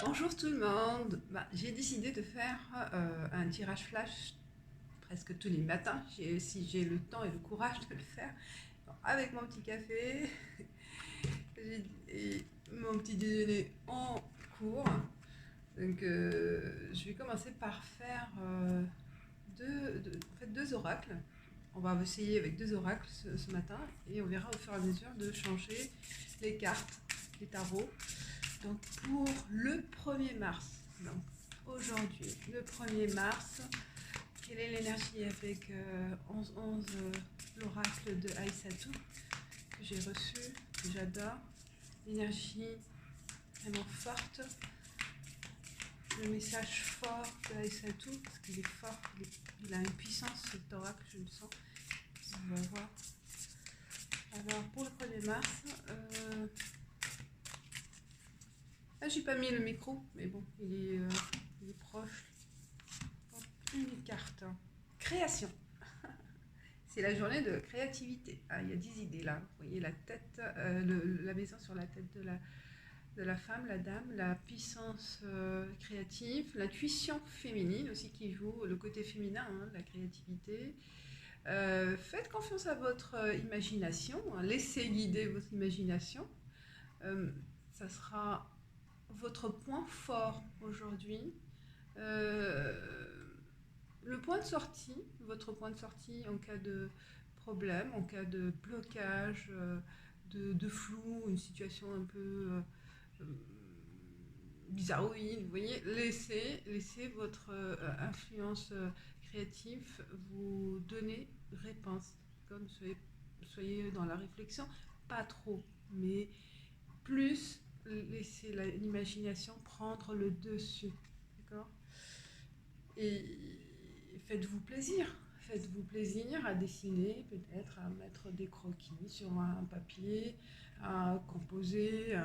Bonjour tout le monde. J'ai décidé de faire un tirage flash presque tous les matins, si j'ai le temps et le courage de le faire. Bon, avec mon petit café et mon petit déjeuner en cours. Donc je vais commencer par faire deux oracles. On va essayer avec deux oracles ce matin et on verra au fur et à mesure de changer les cartes, les tarots. Donc pour le 1er mars, donc aujourd'hui, le 1er mars, quelle est l'énergie avec 11-11, l'oracle de Aïssatou, que j'ai reçu, que j'adore. L'énergie vraiment forte, le message fort de Aïssatou, parce qu'il est fort, il a une puissance, cet oracle, je le sens. On va voir. Alors pour le 1er mars, j'ai pas mis le micro, mais bon, il est proche. Hop, une carte. Création. C'est la journée de créativité. Il y a 10 idées là. Vous voyez la tête, la maison sur la tête de la femme, la dame, la puissance créative, l'intuition féminine aussi qui joue, le côté féminin, la créativité. Faites confiance à votre imagination, laissez guider votre imagination. Ça sera votre point fort aujourd'hui. Le point de sortie, votre point de sortie en cas de problème, en cas de blocage, de flou, une situation un peu bizarroïde, vous voyez, laissez votre influence créative vous donner réponse. Comme soyez dans la réflexion, pas trop, mais plus laissez l'imagination prendre le dessus, d'accord? Et faites-vous plaisir. Faites-vous plaisir à dessiner, peut-être à mettre des croquis sur un papier, à composer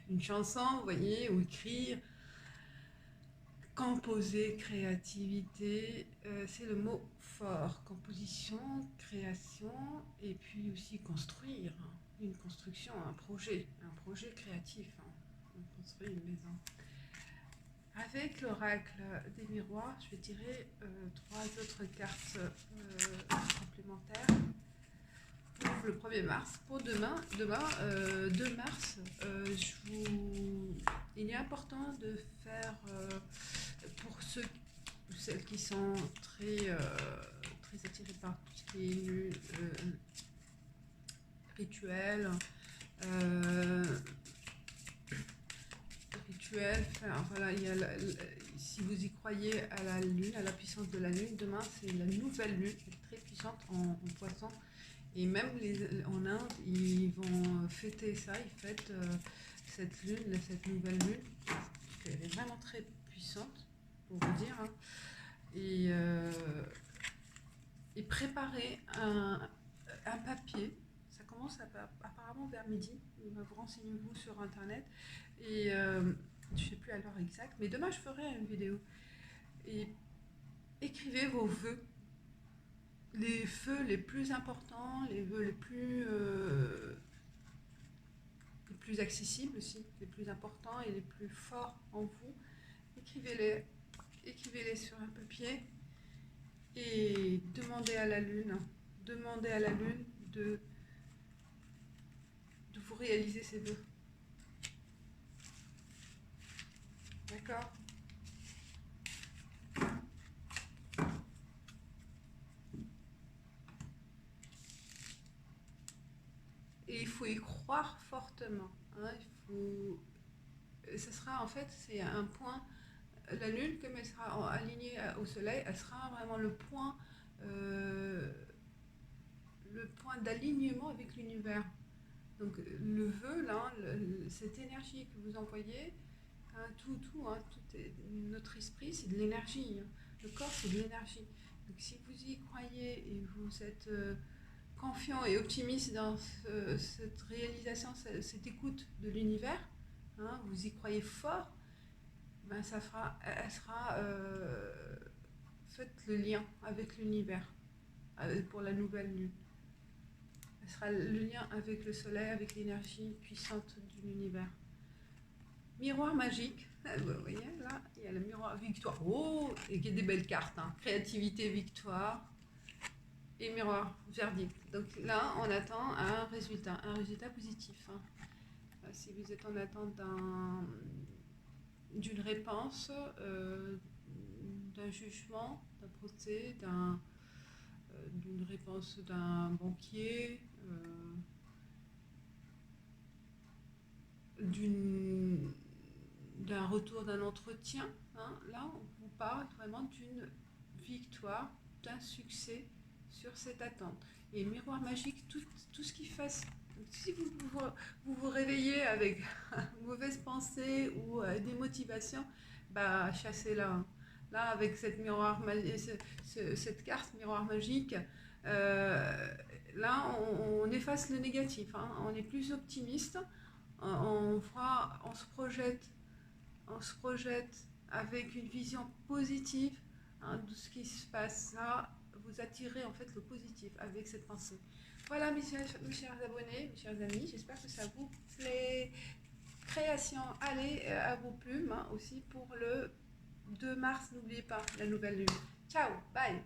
une chanson, vous voyez, ou écrire. Composer, créativité, c'est le mot fort. Composition, création, et puis aussi construire. Une construction, un projet créatif. On construit une maison. Avec l'oracle des miroirs, je vais tirer 3 autres cartes complémentaires pour le 1er mars. Pour demain 2 mars, il est important de faire, pour ceux ou celles qui sont très attirés par tout ce qui est rituel, enfin, voilà, si vous y croyez à la lune, à la puissance de la lune, demain c'est la nouvelle lune, elle est très puissante en poisson, et même en Inde ils vont fêter ça, ils fêtent cette lune, cette nouvelle lune, elle est vraiment très puissante, pour vous dire, et préparer un papier. Ça commence apparemment vers midi. Vous renseignez-vous sur internet. Et je ne sais plus à l'heure exacte, mais demain je ferai une vidéo. Et écrivez vos vœux. Les vœux les plus importants, les vœux les plus accessibles aussi, les plus importants et les plus forts en vous. Écrivez-les sur un papier et demandez à la lune de vous réaliser ces vœux. D'accord? Et il faut y croire fortement. Ce sera en fait, c'est un point. La lune, comme elle sera alignée au soleil, elle sera vraiment le point d'alignement avec l'univers. Donc le vœu, là, cette énergie que vous envoyez, notre esprit, c'est de l'énergie. Le corps, c'est de l'énergie. Donc si vous y croyez et vous êtes confiant et optimiste dans cette réalisation, cette écoute de l'univers, vous y croyez fort, faites le lien avec l'univers pour la nouvelle lune. Ce sera le lien avec le soleil, avec l'énergie puissante de l'univers. Miroir magique. Vous voyez, là, il y a le miroir victoire. Oh, et il y a des belles cartes. Hein. Créativité, victoire. Et miroir verdict. Donc là, on attend un résultat positif. Hein. Si vous êtes en attente d'une réponse, d'un jugement, d'un procès, d'une réponse d'un banquier, d'un retour d'un entretien, hein, là on vous parle vraiment d'une victoire, d'un succès sur cette attente. Et miroir magique, tout ce qui fasse, si vous réveillez avec une mauvaise pensée ou des motivations, bah chassez-la. Hein. Là avec cette carte miroir magique, là on efface le négatif, hein, on est plus optimiste. On se projette avec une vision positive, hein, de ce qui se passe là. Vous attirez en fait le positif avec cette pensée. Voilà mes chers abonnés, mes chers amis, j'espère que ça vous plaît. Création, allez à vos plumes, hein, aussi pour le 2 mars, n'oubliez pas la nouvelle lune. Ciao, bye.